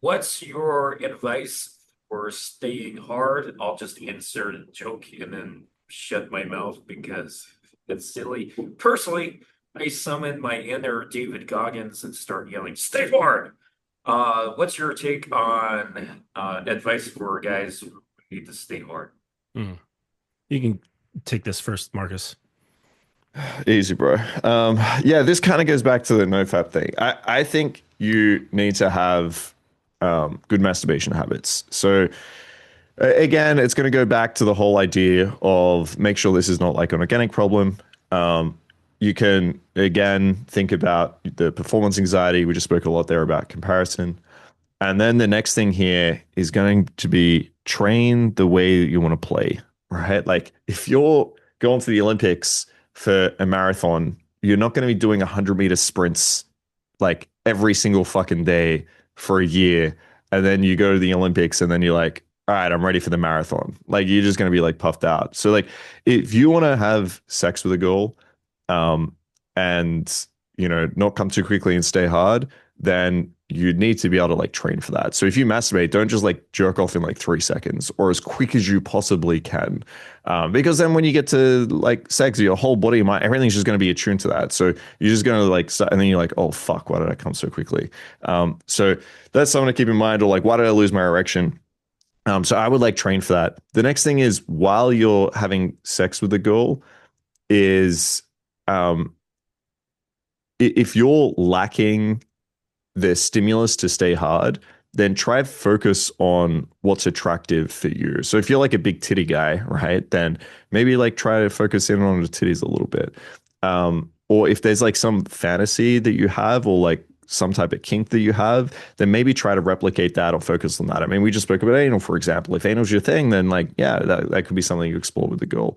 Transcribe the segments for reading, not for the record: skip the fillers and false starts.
What's your advice for staying hard? I'll just insert a joke and then shut my mouth because it's silly. Personally, I summon my inner David Goggins and start yelling, "Stay hard!" What's your take on advice for guys who need to stay hard? Mm. You can take this first, Marcus. Easy, bro. Yeah, this kind of goes back to the nofap thing. I think you need to have good masturbation habits. So again, it's going to go back to the whole idea of make sure this is not like an organic problem. You can again think about the performance anxiety. We just spoke a lot there about comparison. And then the next thing here is going to be train the way that you want to play, right? Like if you're going to the Olympics for a marathon, you're not going to be doing 100-meter sprints like every single fucking day for a year. And then you go to the Olympics and then you're like, all right, I'm ready for the marathon. Like you're just going to be like puffed out. So like if you want to have sex with a girl, and not come too quickly and stay hard, then you need to be able to like train for that. So if you masturbate, don't just like jerk off in like 3 seconds or as quick as you possibly can. Because then when you get to like sex, your whole body, mind, everything's just going to be attuned to that. So you're just going to like, and then you're like, oh fuck, why did I come so quickly? So that's something to keep in mind. Or like, why did I lose my erection? So I would like train for that. The next thing is while you're having sex with the girl is, if you're lacking the stimulus to stay hard, then try to focus on what's attractive for you. So if you're like a big titty guy, right, then maybe like try to focus in on the titties a little bit. Or if there's like some fantasy that you have or like some type of kink that you have, then maybe try to replicate that or focus on that. I mean, we just spoke about anal, for example. If anal's your thing, then like, yeah, that could be something you explore with the girl.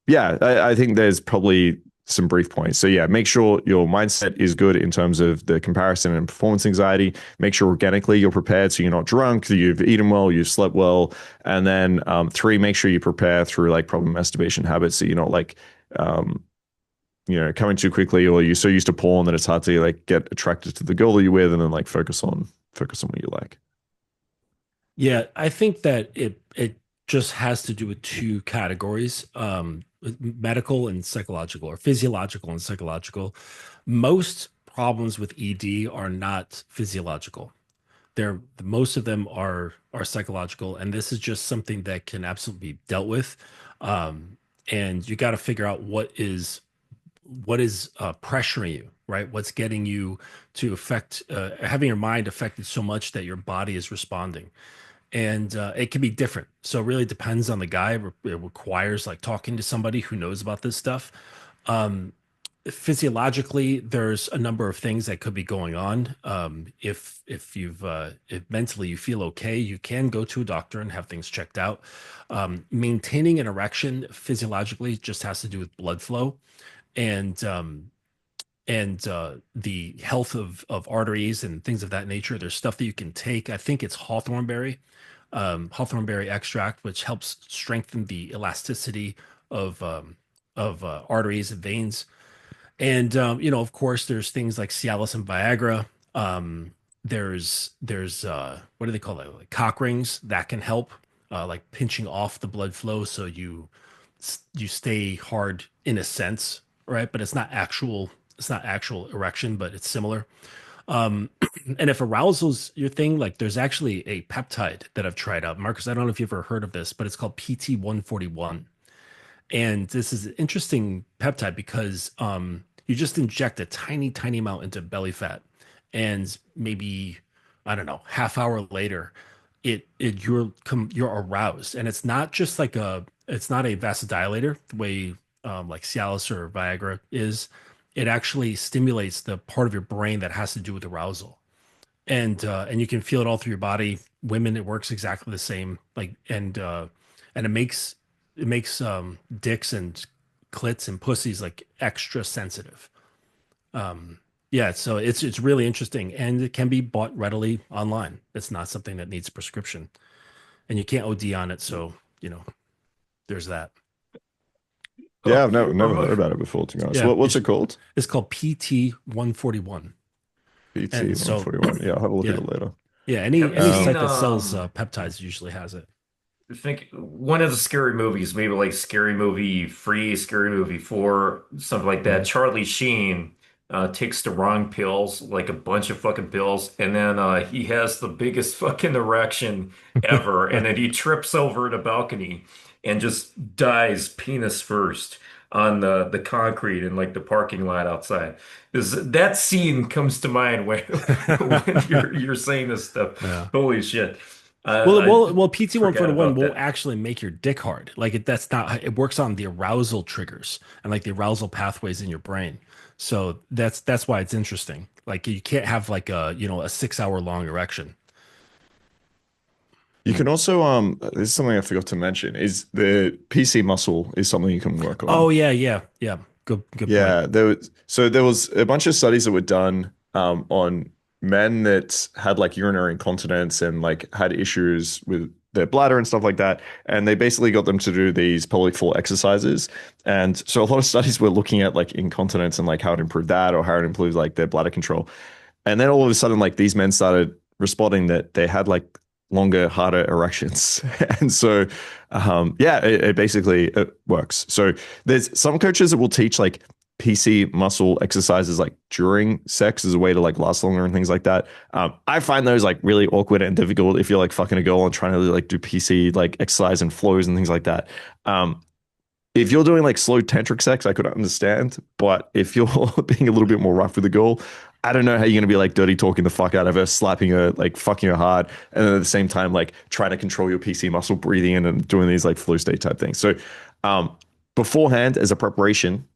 Yeah, I think there's probably some brief points. So yeah, make sure your mindset is good in terms of the comparison and performance anxiety. Make sure organically you're prepared so you're not drunk, you've eaten well, you've slept well. And then 3, make sure you prepare through like proper masturbation habits so you're not like coming too quickly or you're so used to porn that it's hard to like get attracted to the girl that you're with and then like focus on what you like. Yeah, I think that it just has to do with two categories, medical and psychological, or physiological and psychological. Most problems with ED are not physiological. They're most of them are psychological, and this is just something that can absolutely be dealt with. And you got to figure out what is pressuring you, right? What's getting you to affect having your mind affected so much that your body is responding, and it can be different. So it really depends on the guy. It requires like talking to somebody who knows about this stuff. Um, Physiologically, there's a number of things that could be going on. If mentally you feel okay, you can go to a doctor and have things checked out. Maintaining an erection physiologically just has to do with blood flow and the health of arteries and things of that nature. There's stuff that you can take. I think it's hawthornberry extract, which helps strengthen the elasticity of arteries and veins. And of course, there's things like Cialis and Viagra. There's what do they call it? Like cock rings that can help, like pinching off the blood flow, so you stay hard in a sense, right? But it's not actual erection, but it's similar. Um, and if arousal's your thing, like there's actually a peptide that I've tried out. Marcus, I don't know if you've ever heard of this, but it's called PT-141. And this is an interesting peptide because you just inject a tiny, tiny amount into belly fat, and maybe I don't know, half hour later, you're aroused, and it's not a vasodilator the way like Cialis or Viagra is. It actually stimulates the part of your brain that has to do with arousal, and you can feel it all through your body. Women, it works exactly the same. Like and it makes dicks and clits and pussies like extra sensitive. Yeah, so it's really interesting, and it can be bought readily online. It's not something that needs a prescription, and you can't OD on it. So there's that. Yeah, Okay. I've never heard about it before, to be honest. Yeah, What's it called? it's called PT-141. PT And so 141. Yeah, I'll have a look at yeah, it later. yeah. Have you Any Um, seen site that sells peptides usually has it. I think one of the scary movies, maybe like Scary Movie 3, Scary Movie 4, something like that. mhm. Charlie Sheen takes the wrong pills, like a bunch of fucking pills, and then he has the biggest fucking erection ever, and then he trips over the balcony and just dies penis first on the concrete in like the parking lot outside. That scene comes to mind when when you're saying this stuff. Yeah. Holy shit. I Well, PT forgot 141 about will that. actually make your dick hard. Like that's not, it works on the arousal triggers and like the arousal pathways in your brain. So that's why it's interesting. Like you can't have like a 6 hour long erection. You can also this is something I forgot to mention is the PC muscle is something you can work on. Oh yeah, yeah, yeah. Good point. Yeah, there was a bunch of studies that were done on men that had like urinary incontinence and like had issues with their bladder and stuff like that, and they basically got them to do these pelvic floor exercises. And so a lot of studies were looking at like incontinence and like how to improve that or how to improve like their bladder control. And then all of a sudden, like these men started responding that they had like longer, harder erections. And so, yeah, it basically it works. So there's some coaches that will teach like PC muscle exercises like during sex as a way to like last longer and things like that. I find those like really awkward and difficult if you're like fucking a girl and trying to like do PC like exercise and flows and things like that. If you're doing like slow tantric sex, I could understand. But if you're being a little bit more rough with the girl, I don't know how you're gonna be like dirty talking the fuck out of her, slapping her, like fucking her hard, and then at the same time like trying to control your PC muscle, breathing in and doing these like flow state type things. So um, beforehand, as a preparation,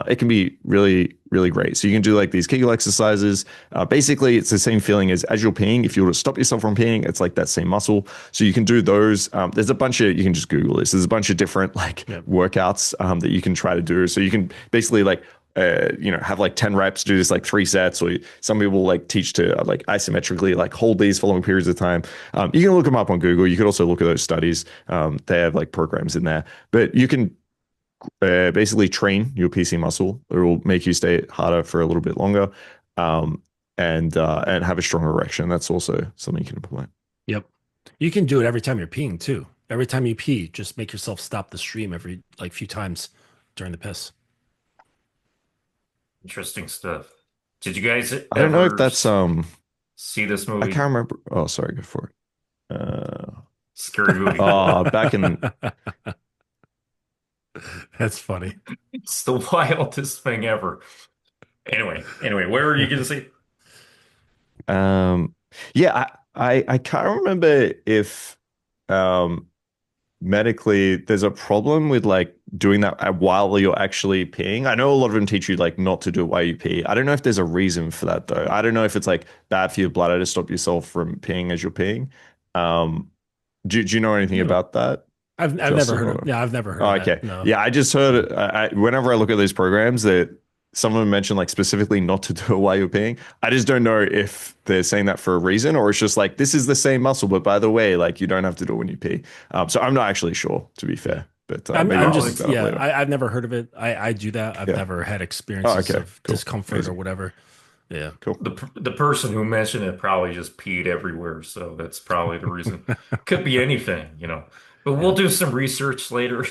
it can be really, really great. So you can do like these Kegel exercises. Basically, it's the same feeling as you're peeing. If you were to stop yourself from peeing, it's like that same muscle. So you can do those. There's a bunch of, you can just Google this. There's a bunch of different like Yeah. workouts that you can try to do. So you can basically like, have like 10 reps, do this like 3 sets, or some people like teach to like isometrically like hold these for long periods of time. You can look them up on Google. You could also look at those studies. They have like programs in there, but you can basically train your PC muscle. It will make you stay harder for a little bit longer, um, and have a stronger erection. That's also something you can implement. Yep. You can do it every time you're peeing too. Every time you pee, just make yourself stop the stream every like few times during the piss. Interesting stuff. Did you guys I don't know if ever that's see this I movie, can't remember. Oh, sorry, go for it. Scary Movie 4? Back in That's funny. It's the wildest thing ever. Anyway, where were you going to say? um yeah, I can't remember if um medically there's a problem with like doing that while you're actually peeing. I know a lot of them teach you like not to do it while you pee. I don't know if there's a reason for that though. I don't know if it's like bad for your bladder to stop yourself from peeing as you're peeing. Do you know anything Hmm. about that, I've never Justin? heard of, Or yeah, I've never heard oh, of that. okay, No. yeah, I just heard whenever I look at these programs that someone mentioned like specifically not to do it while you're peeing. I just don't know if they're saying that for a reason or it's just like this is the same muscle, but by the way, like you don't have to do it when you pee. So I'm not actually sure, to be Yeah. fair, but I'm maybe I'm I'll Oh, look just that up yeah, later. I've never heard of it. I do that. I've Yeah. never had Oh, experiences okay. of Cool. discomfort or Amazing. whatever. Yeah. Cool. the person who mentioned it probably just peed everywhere, so that's probably the reason. Could be anything. But we'll Yeah. do some research later.